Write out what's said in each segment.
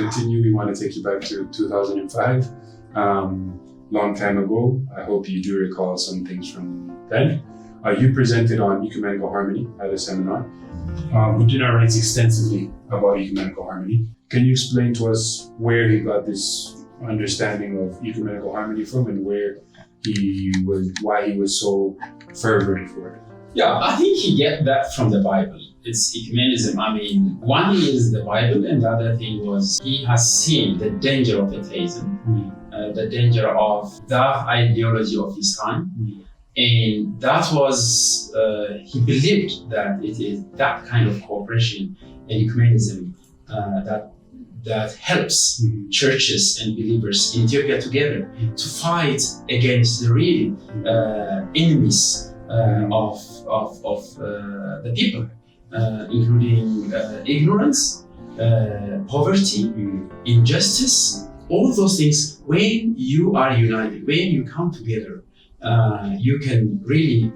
continue, we want to take you back to 2005, long time ago. I hope you do recall some things from then. You presented on ecumenical harmony at a seminar. Gudina writes extensively about ecumenical harmony. Can you explain to us where he got this understanding of ecumenical harmony from, and why he was so fervent for it? Yeah, I think he get that from the Bible. It's ecumenism. I mean, one thing is the Bible, and the other thing was he has seen the danger of atheism, the danger of the ideology of his time. And that was, he believed that it is that kind of cooperation and ecumenism that helps churches and believers in Ethiopia together to fight against the real enemies of the people, including ignorance, poverty, injustice, all those things. When you are united, when you come together, you can really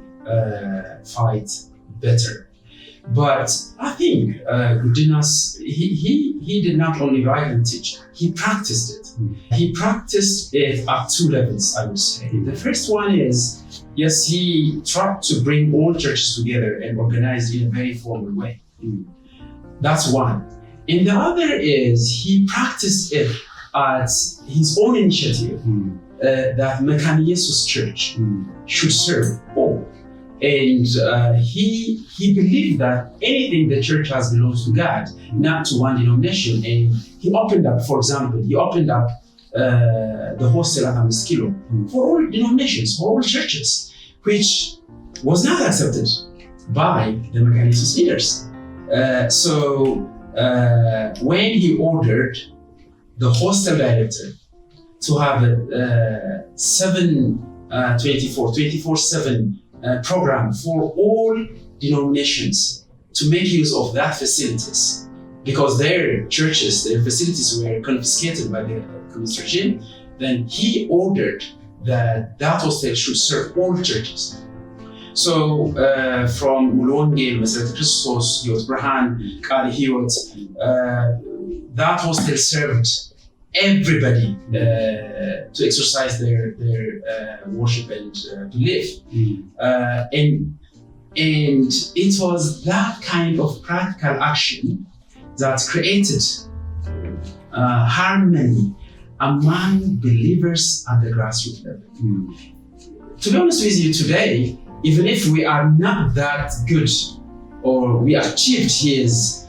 fight better. But I think Gudina's, he did not only write and teach, he practiced it. He practiced it at two levels, I would say. The first one is, yes, he tried to bring all churches together and organize in a very formal way. That's one. And the other is, he practiced it at his own initiative, that Mekane Jesus Church should serve all. And he believed that anything the church has belongs to God, not to one denomination. And he opened up, for example, the hostel at Amiskilo for all denominations, for all churches, which was not accepted by the Mekane Jesus leaders. So when he ordered the hostel director to have a 24/7 program for all denominations to make use of that facilities, because their churches, their facilities were confiscated by the communist regime, then he ordered that hostel should serve all churches. So from Mulongel, Meseret Christos, Yot Brahan, Kali Hiot, that hostel served everybody to exercise their worship and to live. And it was that kind of practical action that created harmony among believers at the grassroots level. To be honest with you, today, even if we are not that good, or we achieved his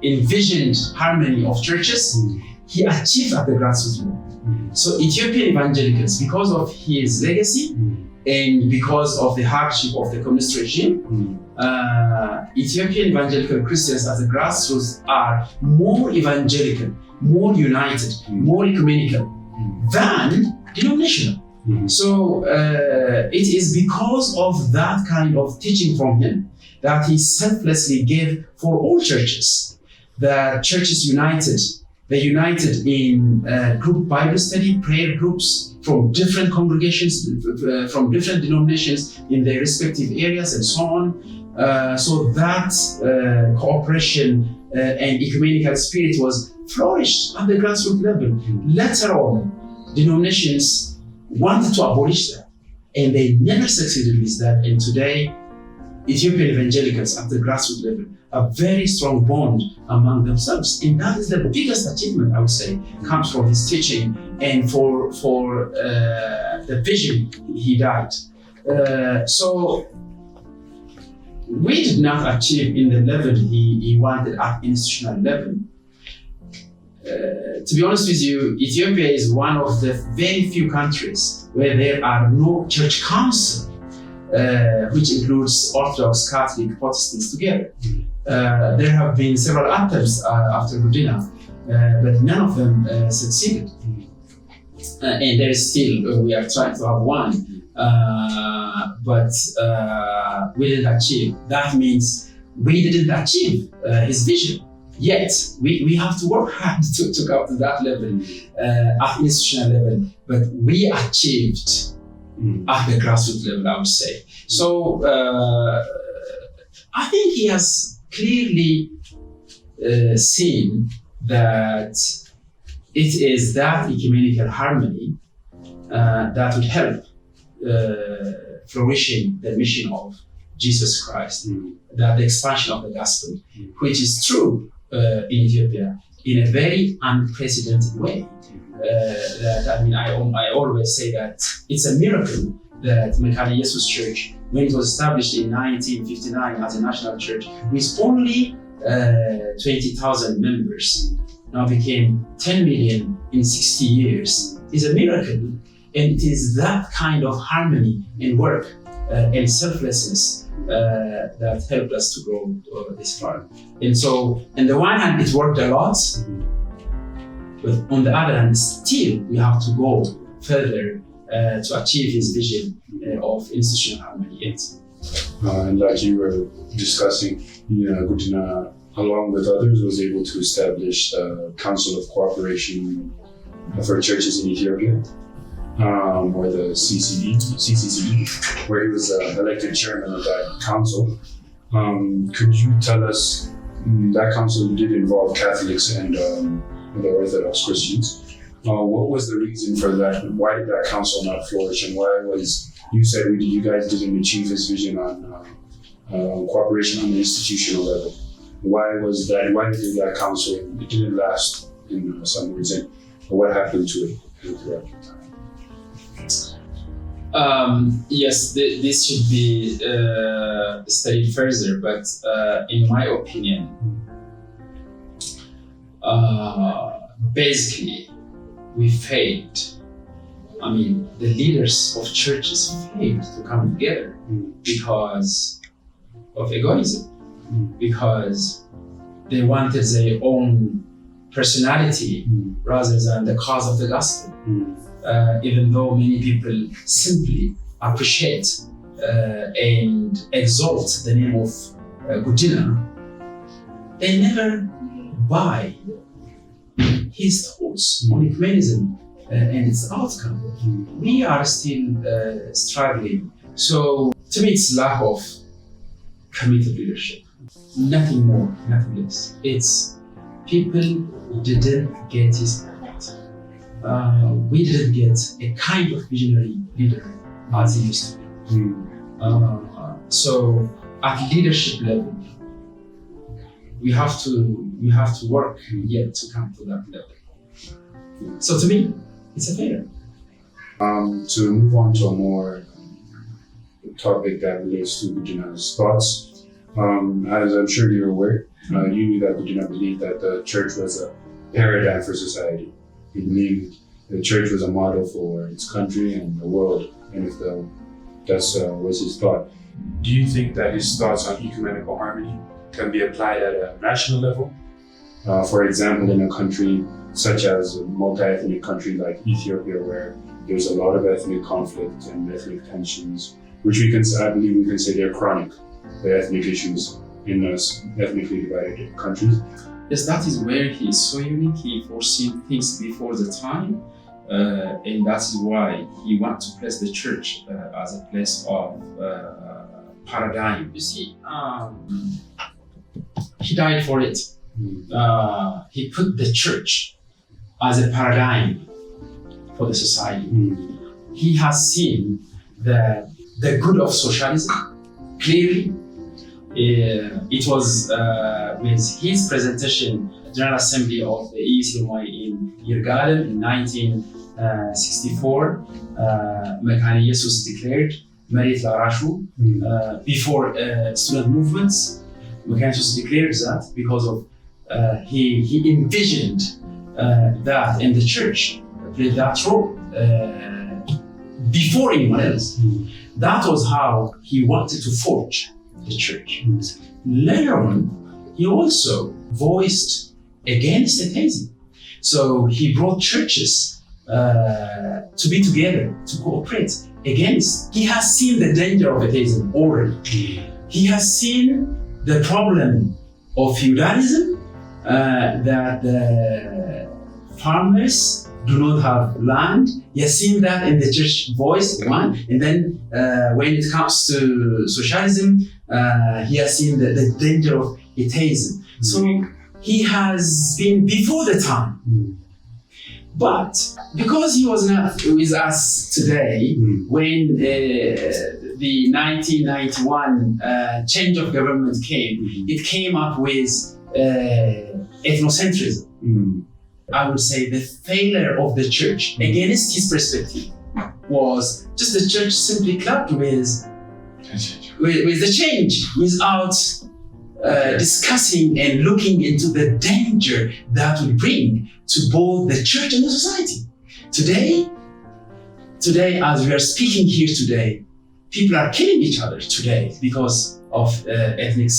envisioned harmony of churches, he achieved at the grassroots level. So Ethiopian evangelicals, because of his legacy and because of the hardship of the communist regime, Ethiopian evangelical Christians at the grassroots are more evangelical, more united, more ecumenical than denominational. So it is because of that kind of teaching from him that he selflessly gave for all churches. The churches united. They united in group Bible study, prayer groups from different congregations, from different denominations in their respective areas and so on. So that cooperation and ecumenical spirit was flourished at the grassroots level. Later on, denominations wanted to abolish that, and they never succeeded with that. And today, Ethiopian evangelicals at the grassroots level a very strong bond among themselves, and that is the biggest achievement, I would say, comes from his teaching and for the vision he died. So we did not achieve in the level he wanted at institutional level. To be honest with you, Ethiopia is one of the very few countries where there are no church council, which includes Orthodox, Catholic, Protestants together. There have been several attempts after Gudina, but none of them succeeded. And there is still, we are trying to have one, but we didn't achieve. That means we didn't achieve his vision. Yet, we have to work hard to come to that level, at institutional level, but we achieved at the grassroots level, I would say. So, I think he has clearly seen that it is that ecumenical harmony that would help flourishing the mission of Jesus Christ, that the expansion of the gospel, which is true in Ethiopia in a very unprecedented way. I always say that it's a miracle that Mekane Jesus Church, when it was established in 1959 as a national church, with only 20,000 members, now became 10 million in 60 years, is a miracle. And it is that kind of harmony and work and selflessness that helped us to grow this far. And so, on the one hand, it worked a lot, but on the other hand, still we have to go further to achieve his vision of institutional harmony. And like you were discussing, Gudina, along with others, was able to establish the Council of Cooperation for Churches in Ethiopia, or the CCCE, where he was elected chairman of that council. Could you tell us, that council did involve Catholics and the Orthodox Christians. What was the reason for that? Why did that council not flourish? And why was, you said you guys didn't achieve this vision on cooperation on the institutional level? Why was that? Why did that council, it didn't last in some words? And what happened to it throughout time? Yes, this should be studied further, but in my opinion, basically, we failed. The leaders of churches failed to come together because of egoism, because they wanted their own personality rather than the cause of the gospel. Even though many people simply appreciate and exalt the name of Gudina, they never buy his thoughts on ecumenism and its outcome. We are still struggling. So to me, it's lack of committed leadership. Nothing more, nothing less. It's people didn't get his point. We didn't get a kind of visionary leader as he used to be. So at leadership level, we have to work yet to come to that level. So to me, it's a failure. To move on to a more topic that relates to Gudina's thoughts, as I'm sure you're aware, you knew that Gudina believed that the church was a paradigm for society. He believed the church was a model for its country and the world, and if that was his thought. Do you think that his thoughts on ecumenical harmony can be applied at a national level? For example, in a country such as a multi-ethnic country like Ethiopia, where there's a lot of ethnic conflict and ethnic tensions, which I believe we can say they're chronic, the ethnic issues in ethnically divided countries. Yes, that is where he is so unique. He foreseen things before the time, and that is why he wants to place the church as a place of paradigm. You see, he died for it. He put the church as a paradigm for the society. He has seen the good of socialism clearly. It was with his presentation at the General Assembly of the ECMY in Yirgalem in 1964. Mekane Jesus declared Merit Larashu before student movements. Mekane Jesus declared that because of he envisioned that, and the church played that role before anyone else. That was how he wanted to forge the church. Later on, he also voiced against atheism. So he brought churches to be together, to cooperate against. He has seen the danger of atheism already. He has seen the problem of feudalism, that the farmers do not have land. He has seen that in the church voice, one. And then when it comes to socialism, he has seen the danger of atheism. So he has been before the time. But because he was not with us today, when the 1991 change of government came, it came up with ethnocentrism. I would say the failure of the church against his perspective was just the church simply clapped with the change without discussing and looking into the danger that would bring to both the church and the society. Today, as we are speaking here today, people are killing each other today because of ethnic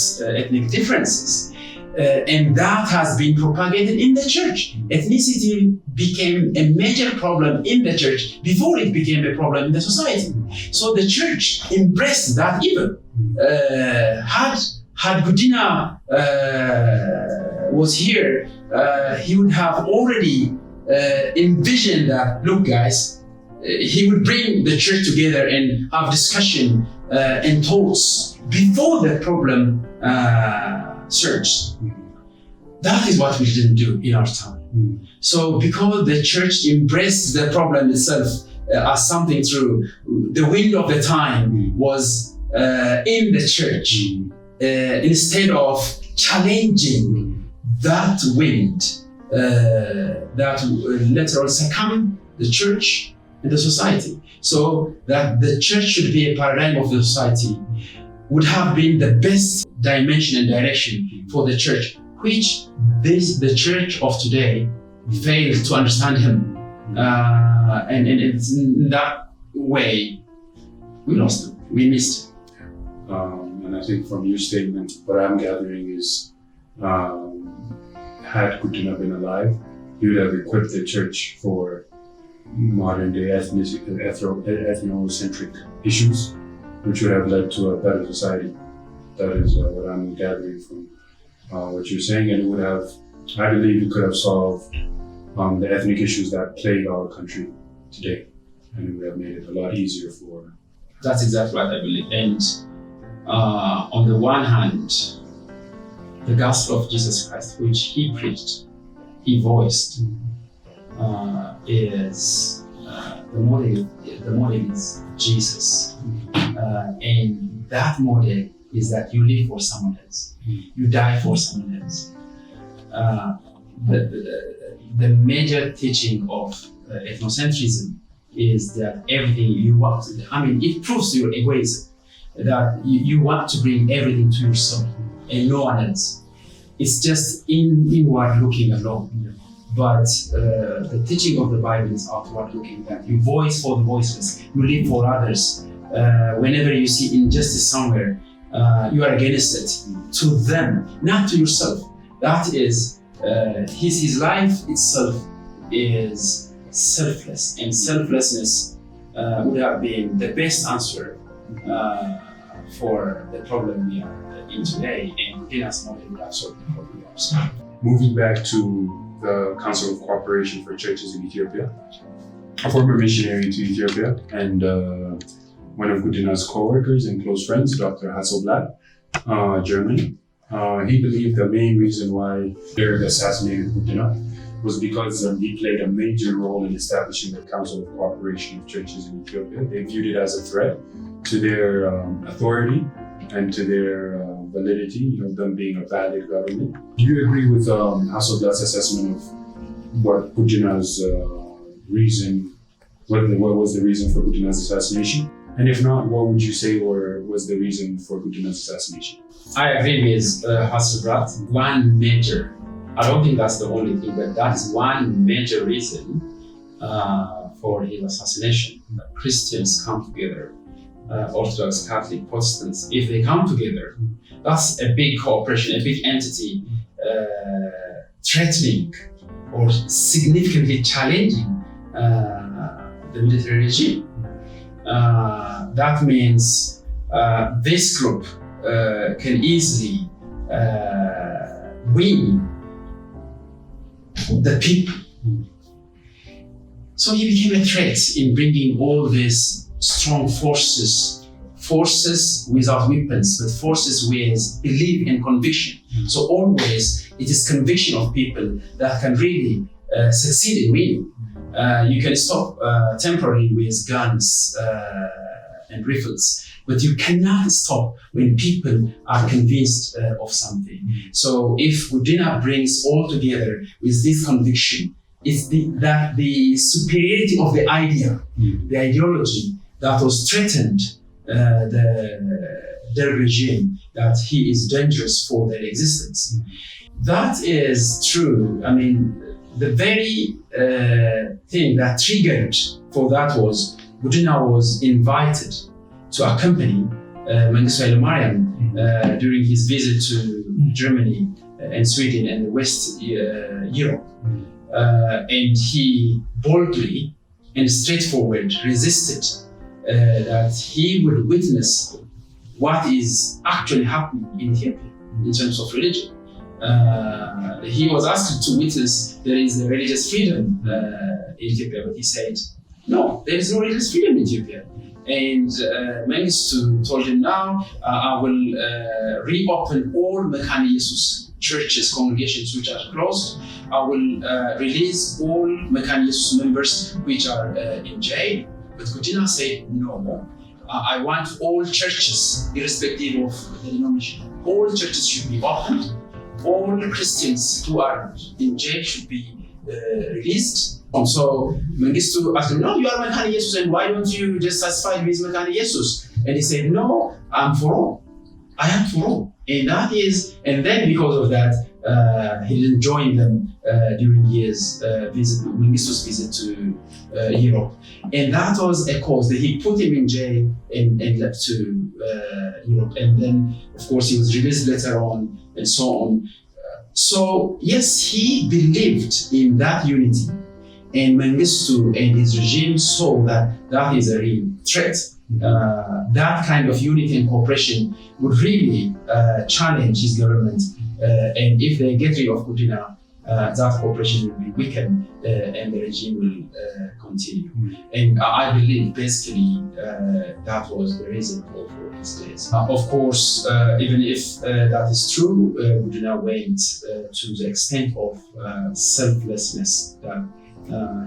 differences. And that has been propagated in the church. Ethnicity became a major problem in the church before it became a problem in the society. So the church embraced that evil. Had Gudina was here, he would have already envisioned that, look guys, he would bring the church together and have discussion and thoughts before the problem surged. That is what we didn't do in our time. So because the church embraced the problem itself as something true, the wind of the time was in the church. Instead of challenging that wind that later on succumb the church and the society. So that the church should be a paradigm of the society would have been the best dimension and direction for the church, which the church of today failed to understand him. And it's in that way, we lost him, we missed him. And I think from your statement, what I'm gathering is, had Gudina been alive, he would have equipped the church for modern day ethnocentric issues, which would have led to a better society. That is what I'm gathering from what you're saying, and it would have, I believe, it could have solved the ethnic issues that plague our country today, and it would have made it a lot easier for. That's exactly what I believe. And on the one hand, the gospel of Jesus Christ, which he preached, he voiced, is the model. The model is Jesus, and that model is that you live for someone else, you die for someone else. The major teaching of ethnocentrism is that everything you want, it proves your egoism, that you want to bring everything to yourself and no one else. It's just inward looking alone. But the teaching of the Bible is outward looking, that you voice for the voiceless, you live for others. Whenever you see injustice somewhere, you are against it, to them, not to yourself. That is, his life itself is selfless, and selflessness would have been the best answer for the problem we are in today, and Gudina's model would have solved the problem also. Moving back to the Council of Cooperation for Churches in Ethiopia, a former missionary to Ethiopia and one of Gudina's co-workers and close friends, Dr. Hasselblad, German, he believed the main reason why they assassinated Gudina was because he played a major role in establishing the Council of Cooperation of Churches in Ethiopia. They viewed it as a threat to their authority and to their validity, them being a valid government. Do you agree with Hasselblad's assessment of what Gudina's reason, what was the reason for Gudina's assassination? And if not, what would you say was the reason for Gudina's assassination? I agree with Hasselblad. One major, I don't think that's the only thing, but that is one major reason for his assassination. Christians come together, Orthodox, Catholic, Protestants, if they come together, that's a big cooperation, a big entity threatening or significantly challenging the military regime. That means this group can easily win the people. So he became a threat in bringing all these strong forces forces without weapons, but forces with belief and conviction. So always it is conviction of people that can really succeed in winning. You can stop temporarily with guns and rifles, but you cannot stop when people are convinced of something. So if Gudina brings all together with this conviction, it's that the superiority of the idea, the ideology that was threatened their regime, that he is dangerous for their existence. That is true. I mean, the very thing that triggered for that was Gudina was invited to accompany Mengistu Haile Mariam during his visit to Germany and Sweden and West Europe. And he boldly and straightforward resisted that he would witness what is actually happening in Ethiopia in terms of religion. He was asked to witness there is religious freedom in Ethiopia, but he said, no, there is no religious freedom in Ethiopia. And Mengistu told him, now I will reopen all Mekane Jesus churches, congregations which are closed. I will release all Mekane Jesus members which are in jail. But Gudina said, no, I want all churches, irrespective of the denomination, all churches should be opened. All Christians who are in jail should be released. So Mengistu asked him, no, you are Mekane Jesus, and why don't you just satisfy with Mekane Jesus? And he said, no, I'm for all. I am for all. And then because of that, he didn't join them during his visit, Mengistu's visit to Europe. And that was a cause that he put him in jail and left to Europe. And then, of course, he was released later on and so on. So, yes, he believed in that unity. And Mengistu and his regime saw that that is a real threat. That kind of unity and cooperation would really challenge his government. And if they get rid of Gudina, that cooperation will be weakened and the regime will continue. And I believe basically that was the reason for his death. Of course, even if that is true, Gudina went to the extent of selflessness that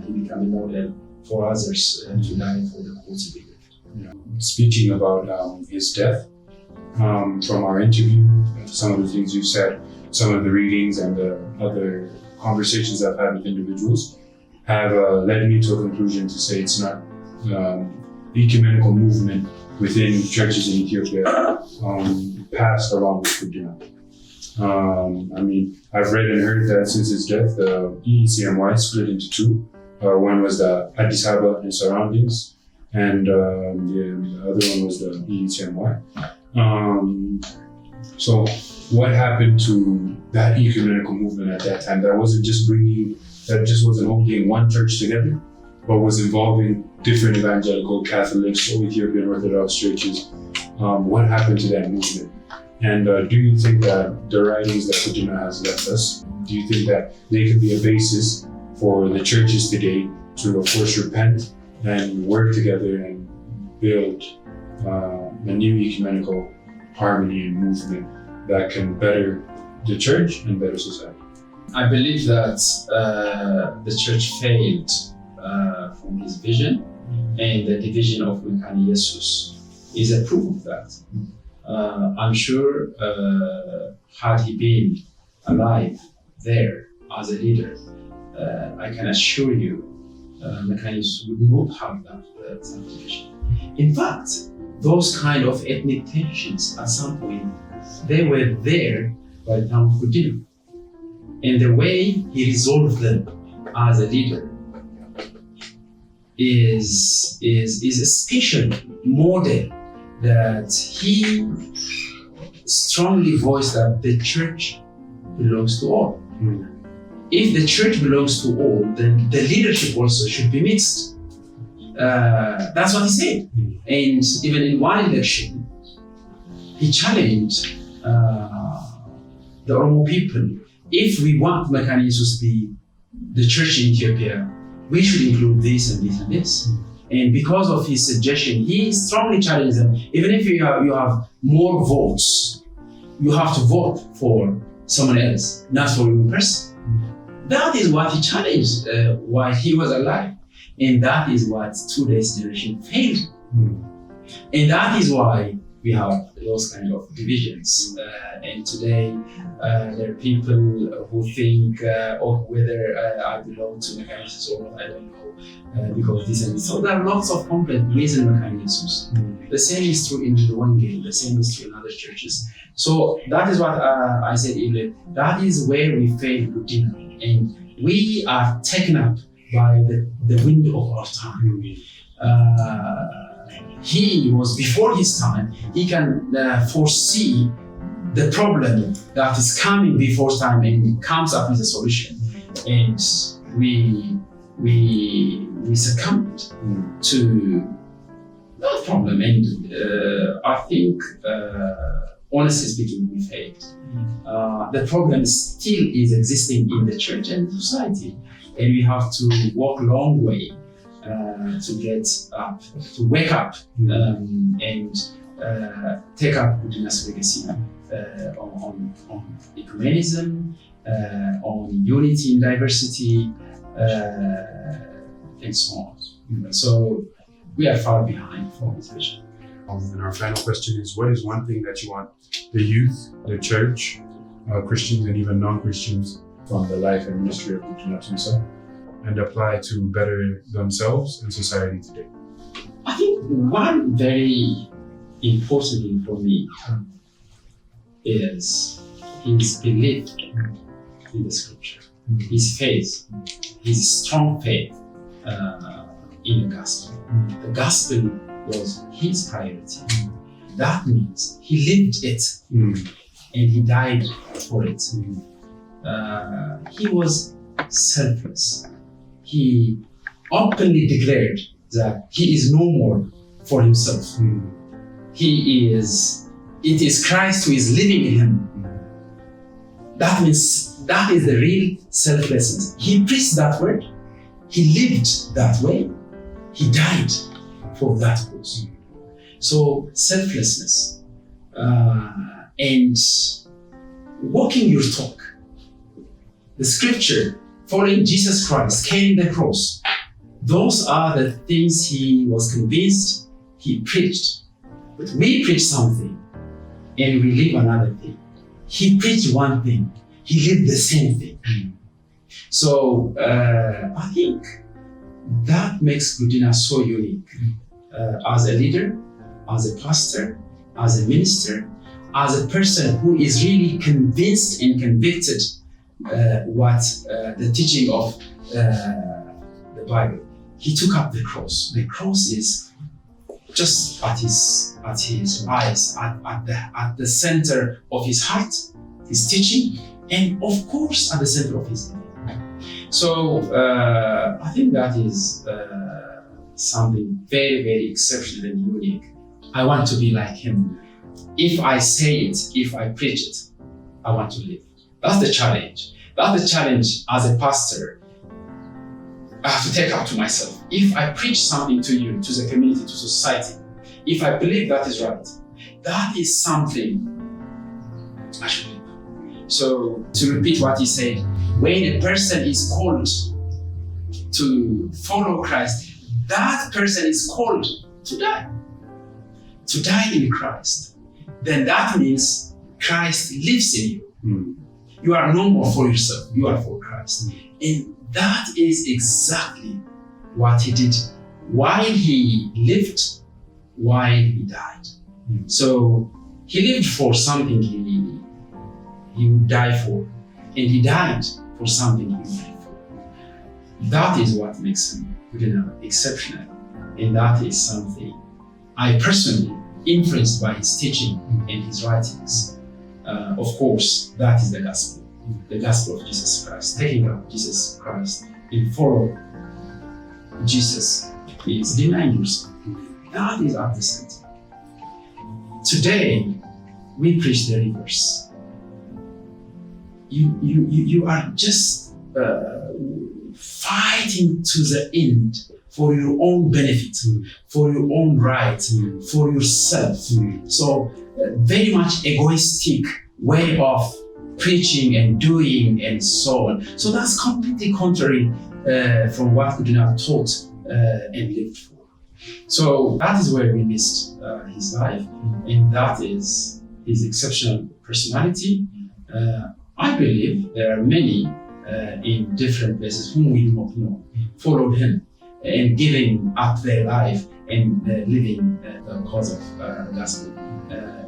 he became a model for others to die for the cause of it. Speaking about his death, from our interview, some of the things you said, some of the readings and the other conversations I've had with individuals have led me to a conclusion to say it's not the ecumenical movement within churches in Ethiopia passed along with Gudina. I mean, I've read and heard that since his death, the EECMY split into two. One was the Addis Ababa and surroundings, and the other one was the EECMY. So what happened to that ecumenical movement at that time? That just wasn't holding one church together, but was involving different evangelical, Catholics, or Ethiopian Orthodox churches. What happened to that movement? And do you think that the writings that Gudina has left us, do you think that they could be a basis for the churches today to, of course, repent and work together and build a new ecumenical harmony and movement that can better the church and better society? I believe that the church failed from his vision, and the division of Mekane Jesus is a proof of that. I'm sure had he been alive there as a leader, I can assure you Mekane Jesus would not have that division. In fact, those kind of ethnic tensions at some point, they were there by the time of Gudina. And the way he resolved them as a leader is a special model that he strongly voiced that the church belongs to all. If the church belongs to all, then the leadership also should be mixed. That's what he said. And even in one election, he challenged the Oromo people, if we want Mekane Jesus to be the church in Ethiopia, we should include this and this and this. And because of his suggestion, he strongly challenged them. Even if you have more votes, you have to vote for someone else, not for one person. That is what he challenged while he was alive. And that is what today's generation failed. And that is why we have those kind of divisions. And today, there are people who think, whether I belong to mechanisms or not, I don't know, because this and this. So there are lots of complex reason mechanisms. The same is true in the Evangel, the same is true in other churches. So that is what I said earlier. That is where we fail Gudina. And we are taken up by the wind of our time. He was before his time. He can foresee the problem that is coming before time and comes up with a solution. And we succumbed to that problem. And I think, honestly speaking, we failed. The problem still is existing in the church and society. And we have to walk a long way to get up, to wake up and take up Gudina's legacy on ecumenism, on unity in diversity, and so on. So we are far behind from this vision. And our final question is, what is one thing that you want the youth, the church, Christians and even non-Christians from the life and ministry of Gudina Tumsa and apply to better themselves and society today? I think one very important thing for me is his belief in the scripture, his faith, his strong faith in the gospel. The gospel was his priority. That means he lived it and he died for it. He was selfless. He openly declared that he is no more for himself. It is Christ who is living in him. That means that is the real selflessness. He preached that word. He lived that way. He died for that cause. So selflessness and walking your talk. The scripture, following Jesus Christ, carrying the cross. Those are the things he was convinced he preached. But we preach something and we live another thing. He preached one thing, he lived the same thing. So I think that makes Gudina so unique as a leader, as a pastor, as a minister, as a person who is really convinced and convicted what the teaching of the Bible. He took up the cross. The cross is just at his eyes, at the center of his heart, his teaching, and of course at the center of his life. So I think that is something very, very exceptional and unique. I want to be like him. If I say it, if I preach it, I want to live. That's the challenge. That's the challenge as a pastor. I have to take up to myself. If I preach something to you, to the community, to society, if I believe that is right, that is something I should live. So to repeat what he said, when a person is called to follow Christ, that person is called to die in Christ. Then that means Christ lives in you. You are no more for yourself, you are for Christ. And that is exactly what he did while he lived, while he died. So he lived for something he would die for, and he died for something he would die for. That is what makes him exceptional, and that is something I personally influenced by his teaching and his writings. Of course, that is the gospel of Jesus Christ. Taking up Jesus Christ and follow Jesus is denying yourself. That is at the center. Today, we preach the reverse. You are just fighting to the end for your own benefit, for your own right, for yourself. So very much egoistic way of preaching and doing and so on. So that's completely contrary from what Gudina taught and lived for. So that is where we missed his life, and that is his exceptional personality. I believe there are many in different places whom we do not know followed him and giving up their life and living the cause of the gospel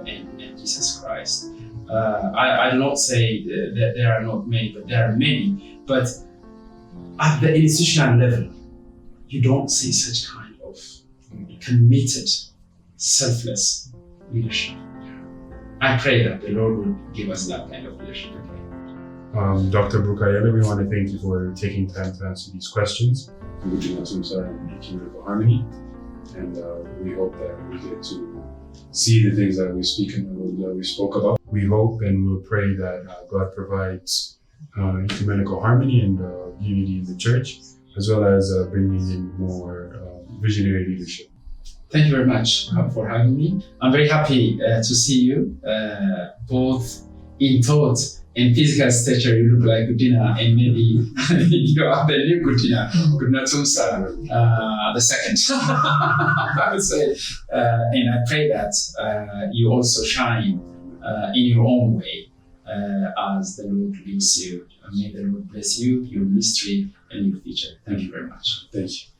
and Jesus Christ. I do not say that there are not many, but there are many. But at the institutional level, you don't see such kind of committed, selfless leadership. I pray that the Lord will give us that kind of leadership. Dr. Biruk, we want to thank you for taking time to answer these questions. Gudina, Tumsa, and ecumenical harmony. And we hope that we get to see the things that we spoke about. We hope and we'll pray that God provides ecumenical harmony and unity in the church, as well as bringing in more visionary leadership. Thank you very much for having me. I'm very happy to see you, both in thought and physical stature. You look like Gudina, and maybe you are the new Gudina Tumsa, the second. I would say, and I pray that you also shine in your own way as the Lord leads you. May the Lord bless you, your ministry, and your future. Thank you very much. Thank you.